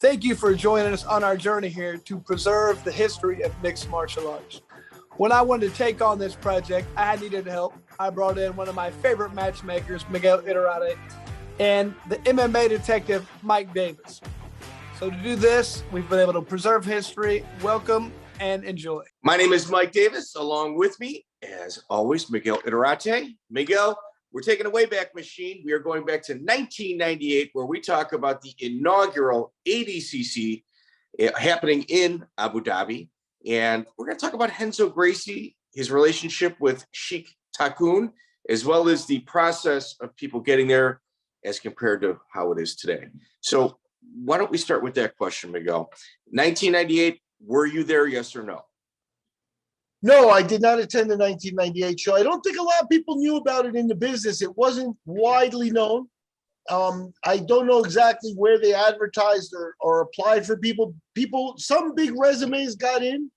Thank you for joining us on our journey here to preserve the history of mixed martial arts. When I wanted to take on this project, I needed help. I brought in one of my favorite matchmakers, Miguel Iturrate, and the MMA Detective, Mike Davis. So to do this, we've been able to preserve history. Welcome and enjoy. My name is Mike Davis. Along with me, as always, Miguel Iturrate. Miguel, we're taking a Wayback Machine. We are going back to 1998, where we talk about the inaugural ADCC happening in Abu Dhabi. And we're going to talk about Renzo Gracie, his relationship with Sheikh Takun, as well as the process of people getting there as compared to how it is today. So why don't we start with that question, Miguel? 1998, were you there, yes or no? No, I did not attend the 1998 show. I don't think a lot of people knew about it in the business. It wasn't widely known. I don't know exactly where they advertised or applied for people. Some big resumes got in,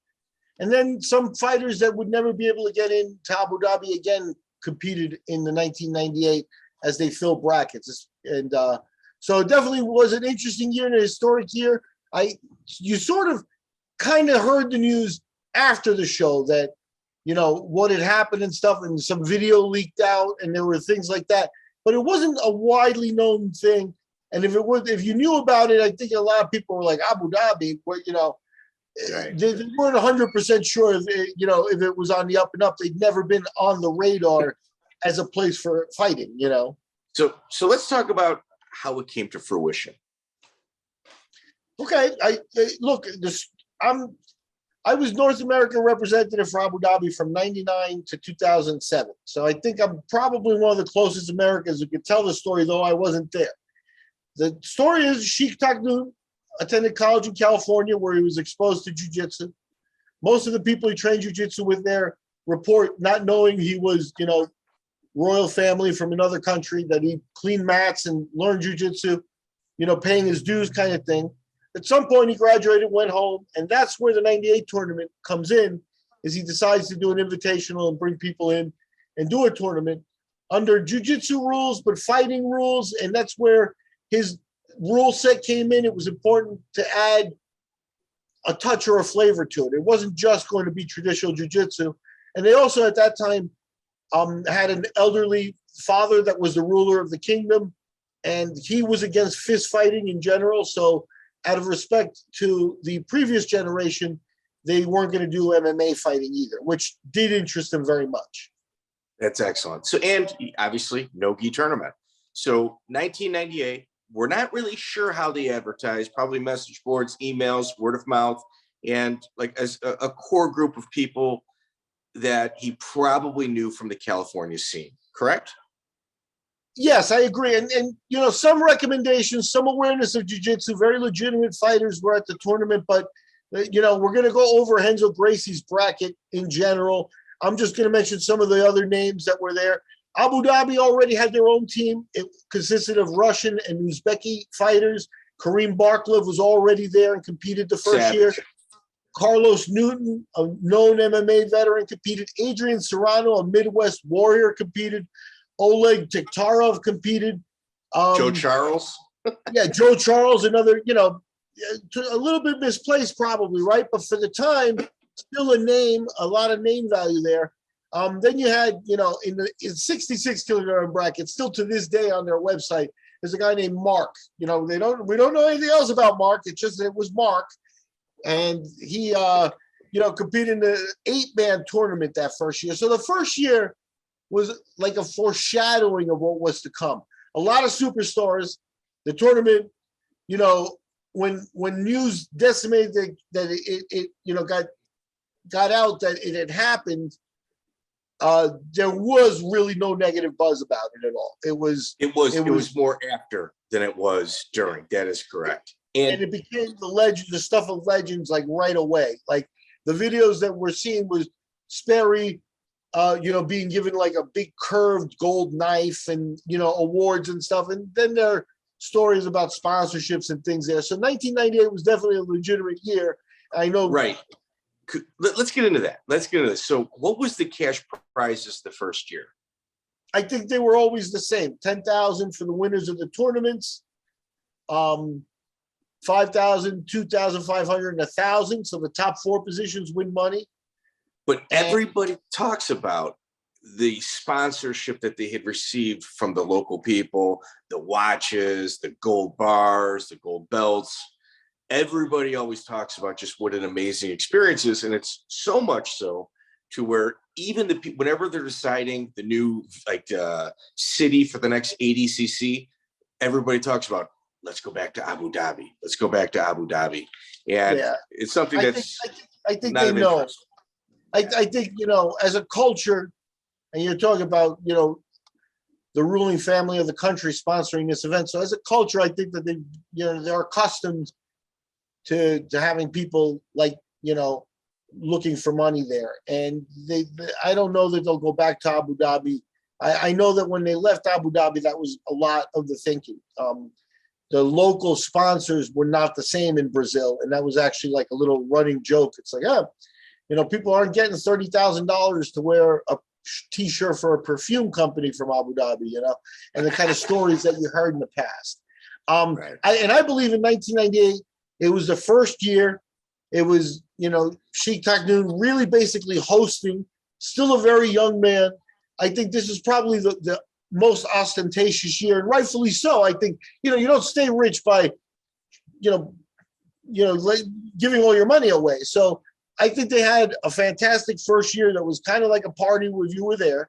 and then some fighters that would never be able to get into Abu Dhabi again competed in the 1998 as they filled brackets. And so it definitely was an interesting year and a historic year. You sort of kind of heard the news after the show that, you know, what had happened and stuff, and some video leaked out and there were things like that, but it wasn't a widely known thing. And if you knew about it, I think a lot of people were like, Abu Dhabi, where, you know, right. They weren't 100% sure if it was on the up and up. They'd never been on the radar as a place for fighting, you know? So let's talk about how it came to fruition. Okay. I was North American representative for Abu Dhabi from 99 to 2007. So I think I'm probably one of the closest Americans who could tell the story, though I wasn't there. The story is Sheikh Takun attended college in California where he was exposed to jiu-jitsu. Most of the people he trained jiu-jitsu with there report not knowing he was, you know, royal family from another country, that he cleaned mats and learned jiu-jitsu, you know, paying his dues kind of thing. At some point, he graduated, went home, and that's where the 98 tournament comes in, is he decides to do an invitational and bring people in and do a tournament under jiu-jitsu rules, but fighting rules, and that's where his rule set came in. It was important to add a touch or a flavor to it. It wasn't just going to be traditional jiu-jitsu. And they also, at that time, had an elderly father that was the ruler of the kingdom, and he was against fist fighting in general, so out of respect to the previous generation, they weren't going to do MMA fighting either, which did interest them very much. That's excellent. So, and obviously, no gi tournament. So 1998, we're not really sure how they advertised, probably message boards, emails, word of mouth, and like as a core group of people that he probably knew from the California scene, correct? Yes, I agree. And you know, some recommendations, some awareness of jiu-jitsu, very legitimate fighters were at the tournament, but you know, we're going to go over Renzo Gracie's bracket in general. I'm just going to mention some of the other names that were there. Abu Dhabi already had their own team. It consisted of Russian and Uzbeki fighters. Kareem Barklev was already there and competed the first year. Carlos Newton, a known MMA veteran, competed. Adrian Serrano, a Midwest warrior, competed. Oleg Tiktarov competed. Joe Charles. Yeah, Joe Charles, another, you know, a little bit misplaced probably, right? But for the time, still a name, a lot of name value there. Then you had, you know, in 66 kilogram bracket, still to this day on their website, there's a guy named Mark. You know, we don't know anything else about Mark. It's just that it was Mark. And he, you know, competed in the 8-man tournament that first year. So the first year was like a foreshadowing of what was to come. A lot of superstars. The tournament, you know, when news decimated that it you know got out that it had happened, there was really no negative buzz about it at all. It was more after than it was during. That is correct. And it became the stuff of legends, like right away. Like the videos that we're seeing was Sperry, you know, being given like a big curved gold knife and, you know, awards and stuff. And then there are stories about sponsorships and things there. So 1998 was definitely a legitimate year. I know. Right. Let's get into that. Let's get into this. So what was the cash prizes the first year? I think they were always the same. $10,000 for the winners of the tournaments. 5,000, 2,500, and 1,000. So the top 4 positions win money. But everybody talks about the sponsorship that they had received from the local people, the watches, the gold bars, the gold belts. Everybody always talks about just what an amazing experience is. And it's so much so to where even the people, whenever they're deciding the new city for the next ADCC, everybody talks about, let's go back to Abu Dhabi. Let's go back to Abu Dhabi. And it's something that's I think not they know. interest. I think, as a culture, and you're talking about, the ruling family of the country sponsoring this event. So as a culture, I think that they're accustomed to having people looking for money there. And I don't know that they'll go back to Abu Dhabi. I know that when they left Abu Dhabi, that was a lot of the thinking. The local sponsors were not the same in Brazil. And that was actually like a little running joke. It's like, people aren't getting $30,000 to wear a T-shirt for a perfume company from Abu Dhabi, and the kind of stories that you heard in the past. Right. I believe in 1998, it was the first year. It was, Sheikh Taknoon really basically hosting, still a very young man. I think this is probably the most ostentatious year, and rightfully so. I think, you don't stay rich by, giving all your money away. So I think they had a fantastic first year that was kind of like a party where you were there.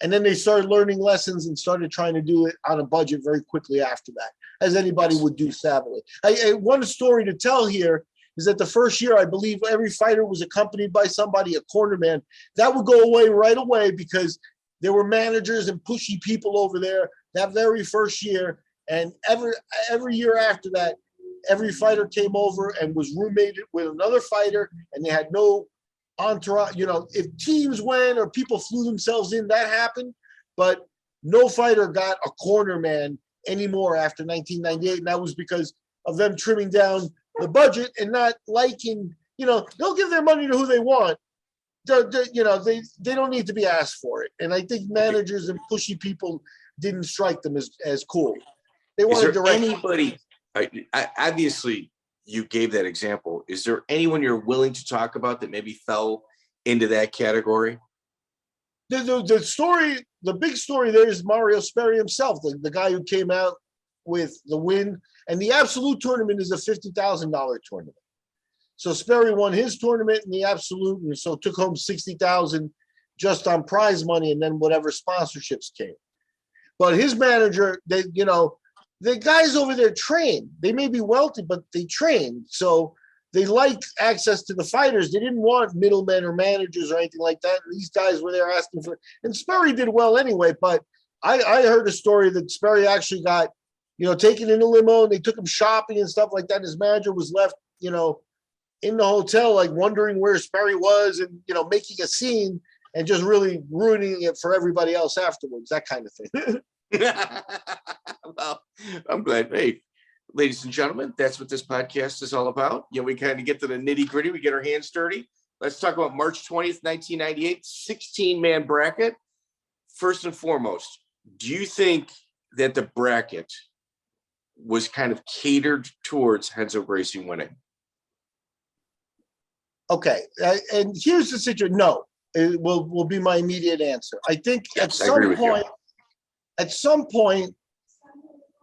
And then they started learning lessons and started trying to do it on a budget very quickly after that, as anybody would do savvily. One story to tell here is that the first year, I believe every fighter was accompanied by somebody, a cornerman. That would go away right away because there were managers and pushy people over there that very first year. And every year after that, every fighter came over and was roommated with another fighter, and they had no entourage. If teams went or people flew themselves in, that happened, but no fighter got a corner man anymore after 1998, and that was because of them trimming down the budget and not liking. They'll give their money to who they want. They don't need to be asked for it, and I think managers and pushy people didn't strike them as cool. They wanted to anybody. Obviously, you gave that example. Is there anyone you're willing to talk about that maybe fell into that category? The story, the big story there is Mario Sperry himself, the guy who came out with the win. And the absolute tournament is a $50,000 tournament. So Sperry won his tournament in the absolute, and so took home $60,000 just on prize money, and then whatever sponsorships came. But his manager, the guys over there train. They may be wealthy, but they train. So they like access to the fighters. They didn't want middlemen or managers or anything like that. And these guys were there asking for, and Sperry did well anyway. But I heard a story that Sperry actually got, taken in a limo, and they took him shopping and stuff like that. And his manager was left, in the hotel, like wondering where Sperry was and, making a scene and just really ruining it for everybody else afterwards, that kind of thing. Well, I'm glad. Hey, ladies and gentlemen, that's what this podcast is all about. We kind of get to the nitty gritty. We get our hands dirty. Let's talk about March 20th, 1998, 16-man bracket. First and foremost, do you think that the bracket was kind of catered towards Renzo Gracie winning? Okay. And here's the situation. No, it will be my immediate answer. I think at some point,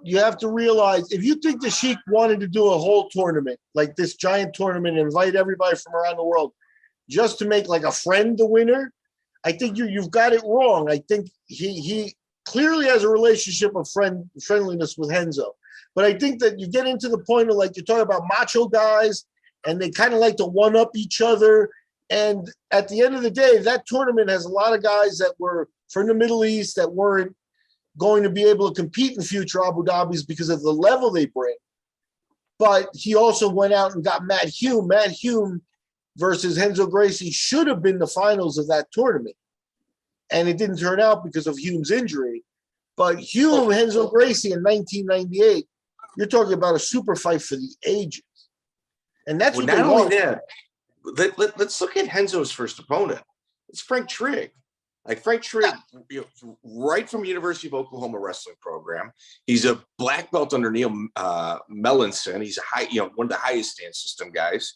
you have to realize, if you think the Sheik wanted to do a whole tournament, like this giant tournament, and invite everybody from around the world just to make like a friend the winner, I think you've got it wrong. I think he clearly has a relationship of friendliness with Renzo. But I think that you get into the point of, like, you're talking about macho guys, and they kind of like to one-up each other. And at the end of the day, that tournament has a lot of guys that were from the Middle East that weren't going to be able to compete in future Abu Dhabis because of the level they bring. But he also went out and got Matt Hume. Matt Hume versus Renzo Gracie should have been the finals of that tournament. And it didn't turn out because of Hume's injury. But Hume, Renzo Gracie in 1998, you're talking about a super fight for the ages. And that's what not only that, let's look at Renzo's first opponent. It's Frank Trigg. Like Frank Trigg, right from University of Oklahoma wrestling program. He's a black belt under Neil Melanson. He's one of the highest stand system guys.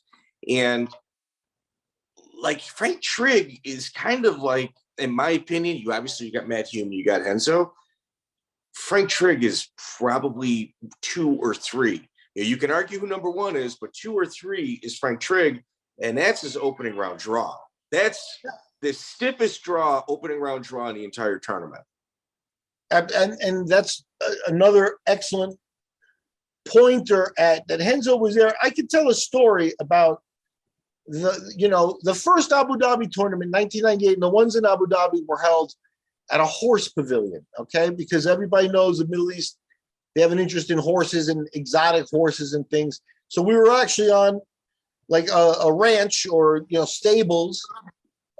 And like Frank Trigg is kind of like, in my opinion, you got Matt Hume, you got Renzo. Frank Trigg is probably 2 or 3. You can argue who number 1 is, but 2 or 3 is Frank Trigg, and that's his opening round draw. That's the stiffest opening round draw in the entire tournament. And that's another excellent pointer at that. Renzo was there. I could tell a story about the first Abu Dhabi tournament, 1998, and the ones in Abu Dhabi were held at a horse pavilion, okay? Because everybody knows the Middle East, they have an interest in horses and exotic horses and things. So we were actually on like a ranch or, stables.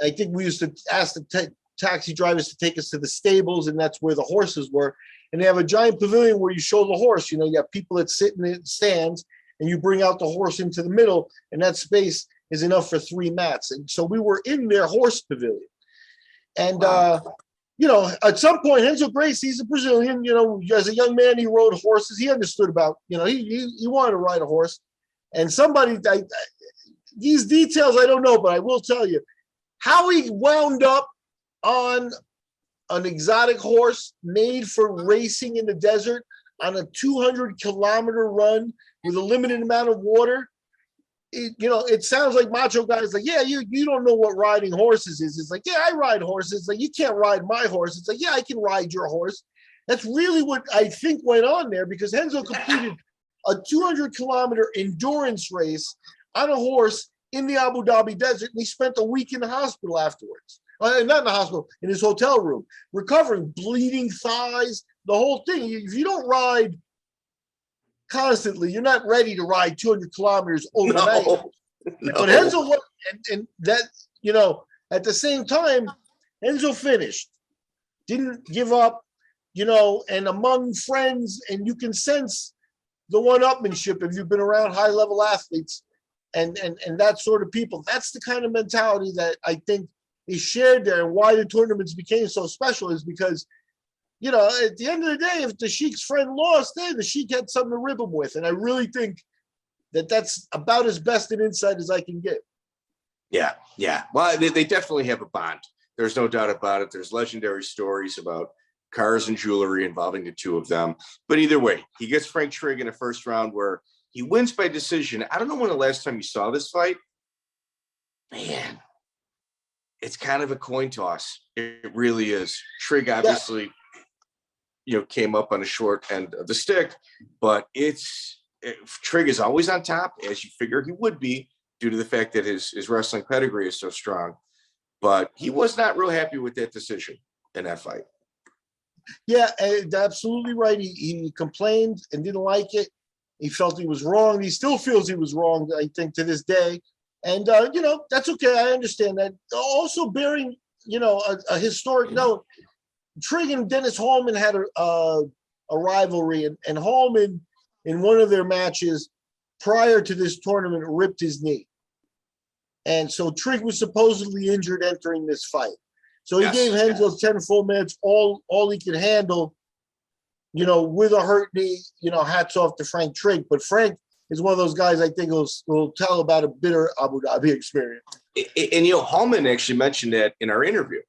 I think we used to ask the taxi drivers to take us to the stables, and that's where the horses were. And they have a giant pavilion where you show the horse. You have people that sit in the stands, and you bring out the horse into the middle, and that space is enough for 3 mats. And so we were in their horse pavilion. And, at some point, Renzo Gracie, he's a Brazilian, as a young man, he rode horses. He understood about, he wanted to ride a horse. And these details I don't know, but I will tell you how he wound up on an exotic horse made for racing in the desert on a 200-kilometer run with a limited amount of water. It sounds like macho guys like, yeah, you don't know what riding horses is. It's like, yeah, I ride horses. It's like, you can't ride my horse. It's like, yeah, I can ride your horse. That's really what I think went on there, because Renzo completed a 200-kilometer endurance race on a horse in the Abu Dhabi desert, and he spent a week in the hospital afterwards. Not in the hospital, in his hotel room, recovering, bleeding thighs, the whole thing. If you don't ride constantly, you're not ready to ride 200 kilometers overnight. No. But Renzo, and that, at the same time, Renzo finished, didn't give up, and among friends, and you can sense the one-upmanship if you've been around high-level athletes and that sort of people. That's the kind of mentality that I think is shared there, and why the tournaments became so special is because, at the end of the day, if the Sheik's friend lost, the Sheik had something to rib him with. And I really think that that's about as best an insight as I can get. Yeah. Well, they definitely have a bond. There's no doubt about it. There's legendary stories about cars and jewelry involving the two of them. But either way, he gets Frank Trigg in the first round where he wins by decision. I don't know when the last time you saw this fight. Man, it's kind of a coin toss. It really is. Trigg obviously... came up on the short end of the stick, but Trigg is always on top, as you figure he would be, due to the fact that his wrestling pedigree is so strong. But he was not real happy with that decision in that fight. Yeah, absolutely right. He complained and didn't like it. He felt he was wrong. He still feels he was wrong, I think, to this day. And, that's okay. I understand that. Also bearing, a historic note, Trigg and Dennis Hallman had a rivalry, and Hallman, in one of their matches prior to this tournament, ripped his knee. And so Trigg was supposedly injured entering this fight. So he gave Renzo 10 full minutes, all he could handle, with a hurt knee, hats off to Frank Trigg. But Frank is one of those guys I think will tell about a bitter Abu Dhabi experience. And Hallman actually mentioned that in our interview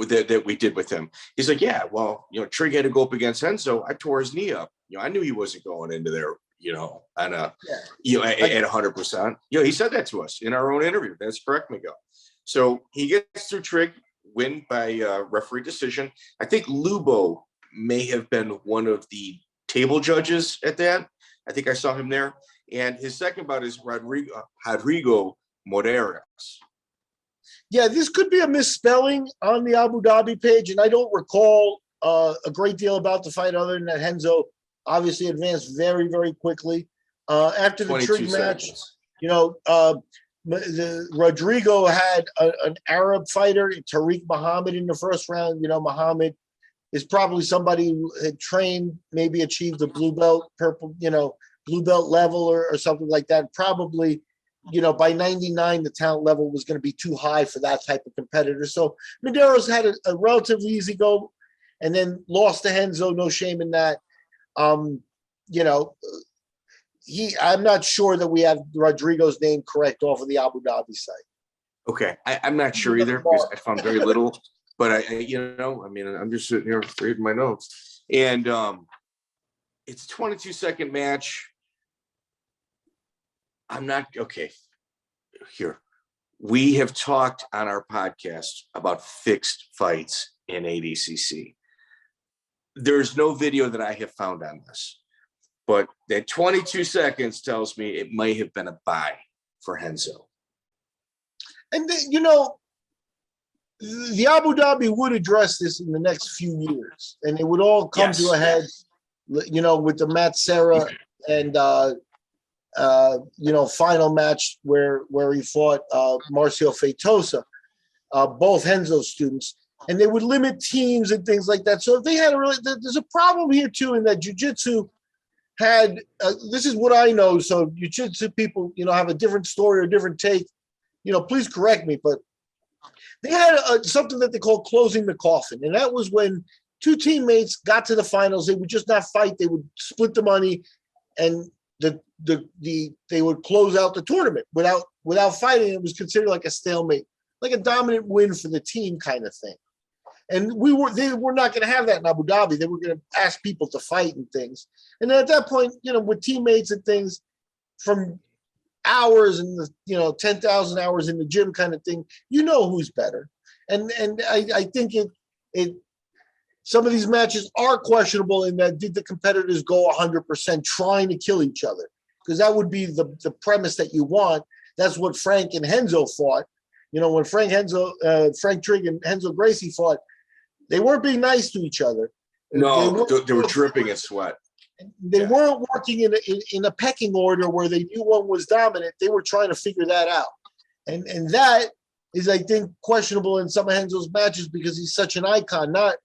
that we did with him. He's like, yeah, well, Trigg had to go up against Renzo. I tore his knee up. I knew he wasn't going into there, at 100%. He said that to us in our own interview. That's correct, Miguel. So he gets through Trigg, win by referee decision. I think Lubo may have been one of the table judges at that. I think I saw him there. And his second bout is Rodrigo Moreira. Yeah, this could be a misspelling on the Abu Dhabi page, and I don't recall a great deal about the fight other than that Renzo obviously advanced very, very quickly. After the Trigg match, Rodrigo had an Arab fighter, Tariq Muhammad, in the first round. Muhammad is probably somebody who had trained, maybe achieved a blue belt level or something like that. Probably by 99, the talent level was going to be too high for that type of competitor. So Medeiros had a relatively easy go and then lost to Renzo. No shame in that. I'm not sure that we have Rodrigo's name correct off of the Abu Dhabi site. Okay. I'm not sure either because I found very little, but I'm just sitting here reading my notes. And it's a 22-second match. I'm not okay. Here, we have talked on our podcast about fixed fights in ADCC. There's no video that I have found on this, but that 22 seconds tells me it might have been a bye for Renzo. And the Abu Dhabi would address this in the next few years, and it would all come to a head, with the Matt Serra and final match where he fought Marcio Feitosa, both Renzo students, and they would limit teams and things like that. So if they had there's a problem here too in that jiu-jitsu had, this is what I know. So jiu-jitsu people, have a different story or different take. Please correct me, but they had something that they call closing the coffin, and that was when two teammates got to the finals. They would just not fight; they would split the money, and they would close out the tournament without fighting. It was considered like a stalemate, like a dominant win for the team kind of thing. And they were not going to have that in Abu Dhabi. They were going to ask people to fight and things. And then at that point, with teammates and things, from hours and 10,000 hours in the gym kind of thing, who's better. And I think it some of these matches are questionable in that did the competitors go 100% trying to kill each other? Because that would be the premise that you want. That's what Frank and Renzo fought. When Frank Trigg and Renzo Gracie fought, they weren't being nice to each other. No, they were dripping in sweat. They weren't working in a pecking order where they knew one was dominant. They were trying to figure that out. And that is, I think, questionable in some of Renzo's matches because he's such an icon. Not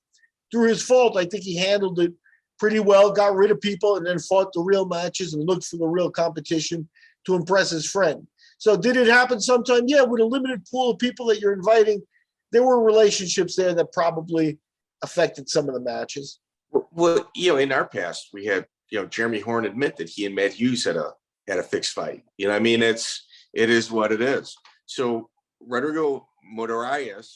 through his fault. I think he handled it pretty well, got rid of people, and then fought the real matches and looked for the real competition to impress his friend. So did it happen sometime? Yeah, with a limited pool of people that you're inviting, there were relationships there that probably affected some of the matches. Well, in our past, we had, Jeremy Horn admit that he and Matt Hughes had a fixed fight. It is what it is. So Rodrigo Moraes,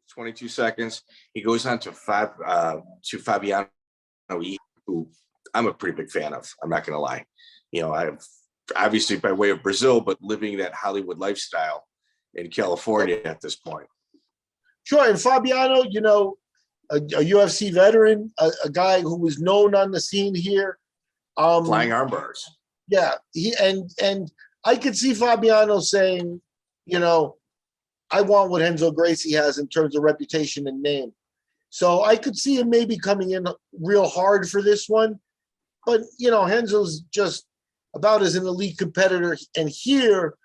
22 seconds, he goes on to Fabiano, who I'm a pretty big fan of. I'm not going to lie. I've obviously by way of Brazil, but living that Hollywood lifestyle in California at this point. Sure. And Fabiano, a UFC veteran, a guy who was known on the scene here. Flying arm bars. Yeah. And I could see Fabiano saying, I want what Renzo Gracie has in terms of reputation and name. So I could see him maybe coming in real hard for this one. But, Renzo's just about as an elite competitor. And here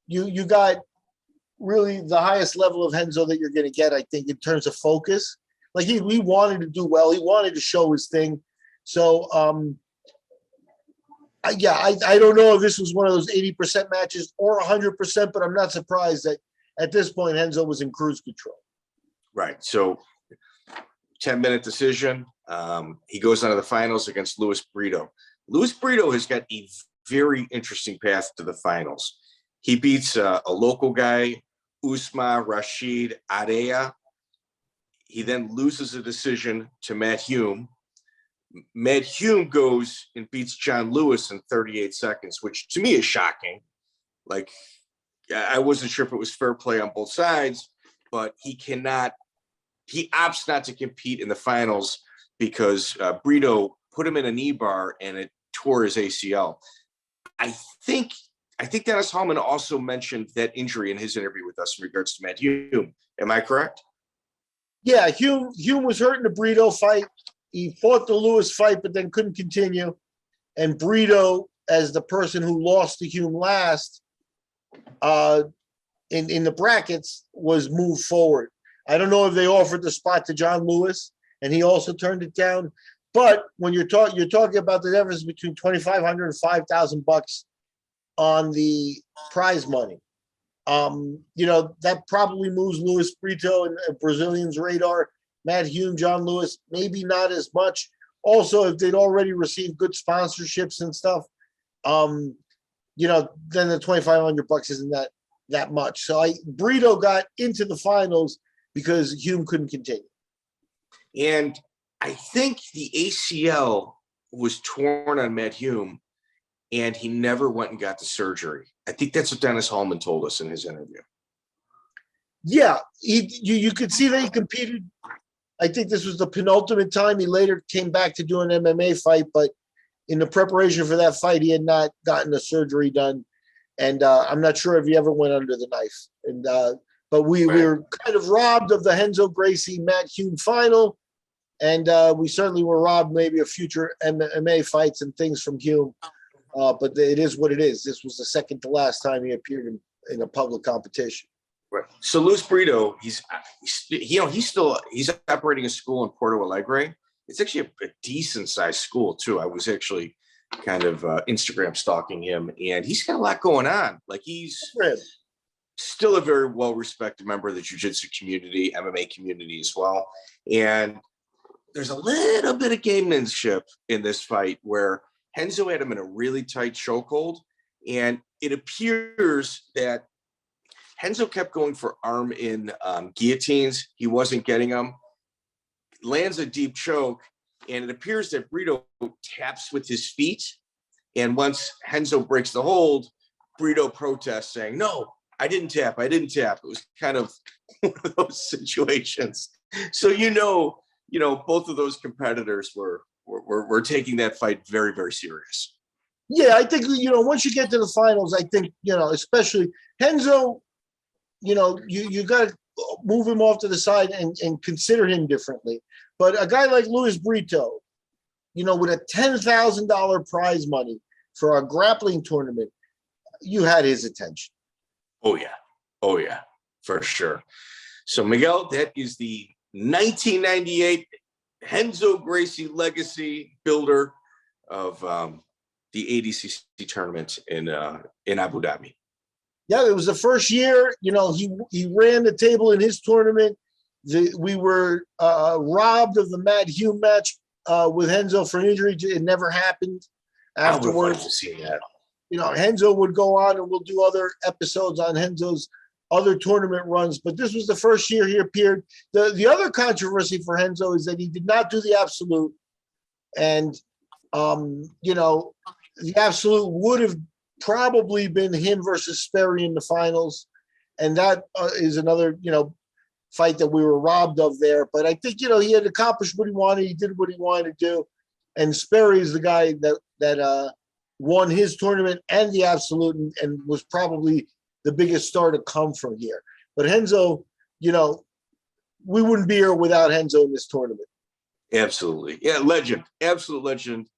you got really the highest level of Renzo that you're going to get, I think, in terms of focus. Like he wanted to do well. He wanted to show his thing. So, I don't know if this was one of those 80% matches or 100%, but I'm not surprised that at this point, Renzo was in cruise control. Right. So 10-minute decision. He goes on to the finals against Luis Brito. Luis Brito has got a very interesting path to the finals. He beats a local guy, Usma Rashid Adea. He then loses a decision to Matt Hume. Matt Hume goes and beats John Lewis in 38 seconds, which to me is shocking. Like, I wasn't sure if it was fair play on both sides, but he opts not to compete in the finals because Brito put him in a knee bar and it tore his ACL. I think Dennis Hallman also mentioned that injury in his interview with us in regards to Matt Hume. Am I correct? Yeah, Hume was hurt in the Brito fight. He fought the Lewis fight, but then couldn't continue. And Brito, as the person who lost to Hume last in the brackets, was moved forward. I don't know if they offered the spot to John Lewis, and he also turned it down. But when you're talking about the difference between $2,500 and $5,000 on the prize money. That probably moves Luis Brito and Brazilian's radar. Matt Hume, John Lewis, maybe not as much. Also, if they'd already received good sponsorships and stuff, then the $2,500 isn't that much. So Brito got into the finals because Hume couldn't continue. And I think the ACL was torn on Matt Hume, and he never went and got the surgery. I think that's what Dennis Hallman told us in his interview. Yeah, you could see that he competed. I think this was the penultimate time. He later came back to do an MMA fight, but in the preparation for that fight, he had not gotten the surgery done. And I'm not sure if he ever went under the knife. And but we were kind of robbed of the Renzo Gracie Matt Hume final. And we certainly were robbed maybe of future MMA fights and things from Hume. But it is what it is. This was the second to last time he appeared in a public competition. Right. So Luis Brito, he's operating a school in Porto Alegre. It's actually a decent sized school too. I was actually kind of Instagram stalking him, and he's got a lot going on. Like, he's still a very well respected member of the jiu-jitsu community, MMA community as well. And there's a little bit of gamemanship in this fight where Renzo had him in a really tight chokehold, and it appears that Renzo kept going for arm-in guillotines. He wasn't getting them. Lands a deep choke, and it appears that Brito taps with his feet. And once Renzo breaks the hold, Brito protests, saying, "No, I didn't tap. I didn't tap." It was kind of one of those situations. So both of those competitors were taking that fight very, very serious. Yeah, I think once you get to the finals, I think especially Renzo. You got to move him off to the side and consider him differently. But a guy like Luis Brito, with a $10,000 prize money for a grappling tournament, you had his attention. Oh, yeah, for sure. So, Miguel, that is the 1998 Renzo Gracie legacy builder of the ADCC tournament in Abu Dhabi. Yeah, it was the first year. He ran the table in his tournament. We were robbed of the Matt Hume match with Renzo for injury. It never happened afterwards. I would like to see that. Renzo would go on, and we'll do other episodes on Renzo's other tournament runs. But this was the first year he appeared. The other controversy for Renzo is that he did not do the absolute. And, the absolute would have probably been him versus Sperry in the finals. And that is another, fight that we were robbed of there. But I think, he had accomplished what he wanted. He did what he wanted to do. And Sperry is the guy that won his tournament and the absolute and was probably the biggest star to come from here. But Renzo, we wouldn't be here without Renzo in this tournament. Absolutely. Yeah, legend. Absolute legend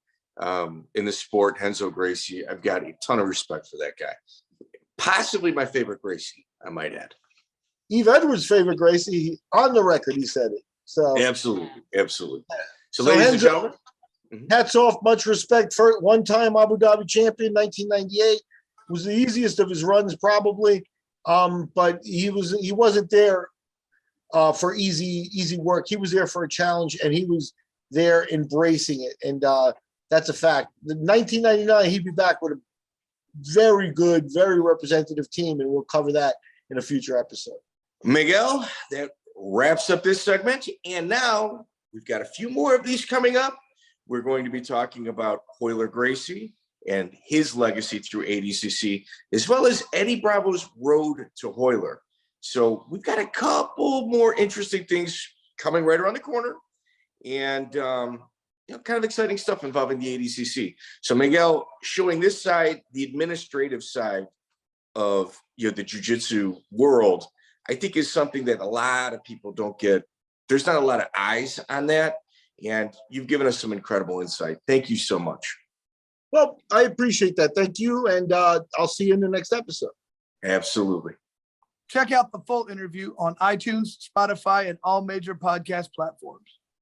in the sport, Renzo Gracie. I've got a ton of respect for that guy. Possibly my favorite Gracie, I might add. Eve Edwards' favorite Gracie, on the record, he said it. So absolutely. So Renzo, ladies and gentlemen, hats off, much respect. For one-time Abu Dhabi champion, 1998, was the easiest of his runs probably, but he wasn't there for easy work. He was there for a challenge, and he was there embracing it, and that's a fact. The 1999, he'd be back with a very good, very representative team, and we'll cover that in a future episode. Miguel, that wraps up this segment, and now we've got a few more of these coming up. We're going to be talking about Royler Gracie and his legacy through ADCC, as well as Eddie Bravo's road to Royler. So we've got a couple more interesting things coming right around the corner, and kind of exciting stuff involving the ADCC. So Miguel, showing this side, the administrative side of the jiu-jitsu world, I think is something that a lot of people don't get. There's not a lot of eyes on that, and you've given us some incredible insight. Thank you so much. Well, I appreciate that. Thank you, and I'll see you in the next episode. Absolutely. Check out the full interview on iTunes, Spotify, and all major podcast platforms.